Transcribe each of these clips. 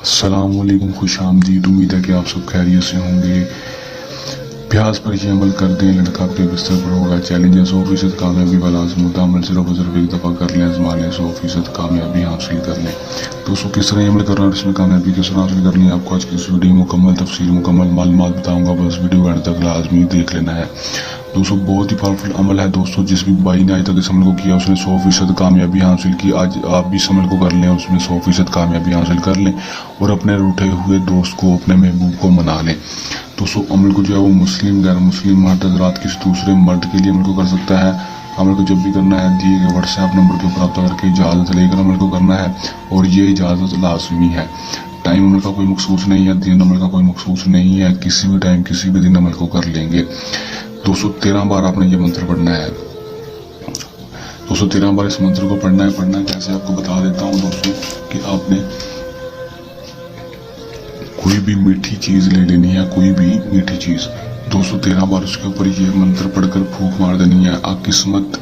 السلام علیکم، خوش آمدید۔ امید ہے کہ آپ سب خیریت سے ہوں گے۔ پیاز پر یہ عمل کر دیں، لڑکا آپ کے بستر پر ہوگا۔ چیلنج ہے 100% کامیابی والا لازم ہوتا ہے، عمل صرف اور صرف ایک دفعہ کر لیں، آزما لیں، 100% کامیابی حاصل کر لیں۔ دوستوں کس طرح یہ عمل کرنا اور اس میں کامیابی کس طرح حاصل کرنی ہے، آپ کو آج کی اس ویڈیو مکمل تفصیل مکمل معلومات بتاؤں گا، بس ویڈیو اینڈ تک لازمی دیکھ لینا ہے۔ دوستوں بہت ہی پاورفل عمل ہے دوستوں، جس بھی بھائی نے آج تک اس عمل کو کیا اس نے 100% کامیابی حاصل کی۔ آج آپ بھی اس عمل کو کر لیں اور اس میں 100% کامیابی حاصل کر لیں اور اپنے روٹھے ہوئے دوست کو، اپنے محبوب کو منا لیں۔ دوستوں عمل کو جو ہے وہ مسلم غیر مسلم مرد حضرات کسی دوسرے مرد کے لیے عمل کو کر سکتا ہے۔ عمل کو جب بھی کرنا ہے دیے گئے واٹس ایپ نمبر کے اوپر رابطہ کر کے اجازت لے کر عمل کو کرنا ہے، اور یہ اجازت لازمی ہے۔ ٹائم عمل کا کوئی مخصوص نہیں ہے، دن عمل کا کوئی مخصوص نہیں ہے، کسی بھی ٹائم کسی بھی دن عمل کو کر لیں گے۔ 213 بار آپ نے یہ منتر پڑھنا ہے۔ 213 بار اس منتر کو پڑھنا ہے کیسے آپ کو بتا دیتا ہوں دوستوں کہ آپ نے کوئی بھی میٹھی چیز لے لینی ہے، کوئی بھی میٹھی چیز 213 بار اس کے اوپر یہ منتر پڑھ کر پھونک مار دینی ہے۔ قسمت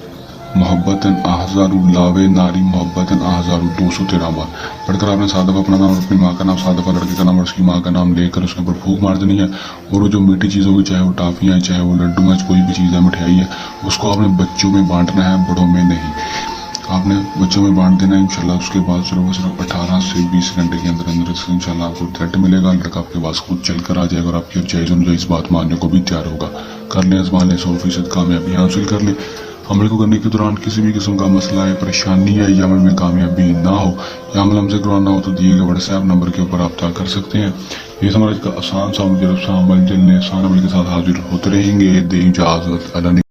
محبتن احزارو لاوے ناری محبتن احزارو 213 بار پڑھ کر آپ نے سات دفعہ اپنا نام اور اپنی ماں کا نام، 7 دفعہ لڑکے کا نام اور اس کی ماں کا نام لے کر اس کے اوپر پھونک مار دینی ہے۔ اور وہ جو میٹھی چیز ہوگی، چاہے وہ ٹافیاں ہیں، چاہے وہ لڈو ہیں، کوئی بھی چیز ہے، مٹھائی ہے، اس کو آپ نے بچوں میں بانٹنا ہے، بڑوں میں نہیں۔ آپ نے بچوں میں بانٹ دینا ہے انشاءاللہ۔ اس کے بعد صرف 18 سے 20 گھنٹے کے اندر انشاءاللہ آپ کو رزلٹ ملے گا۔ لڑکا آپ کے پاس خود چل کر آ جائے گا اور آپ کی جائز اور نجائز بات ماننے کو بھی تیار ہوگا۔ کر لیں، آزما لیں، 100% کامیابی حاصل کر لیں۔ عمل کو کرنے کے دوران کسی بھی قسم کا مسئلہ ہے، پریشانی ہے یا عمل میں کامیابی نہ ہو یا عمل ہم سے کروانا ہو تو دیے گئے واٹس ایپ نمبر کے اوپر رابطہ کر سکتے ہیں۔ یہ سمجھ کا آسان سا مجرب سا عمل، دل نے آسان عمل کے ساتھ حاضر ہوتے رہیں گے۔ دیں اجازت، اللہ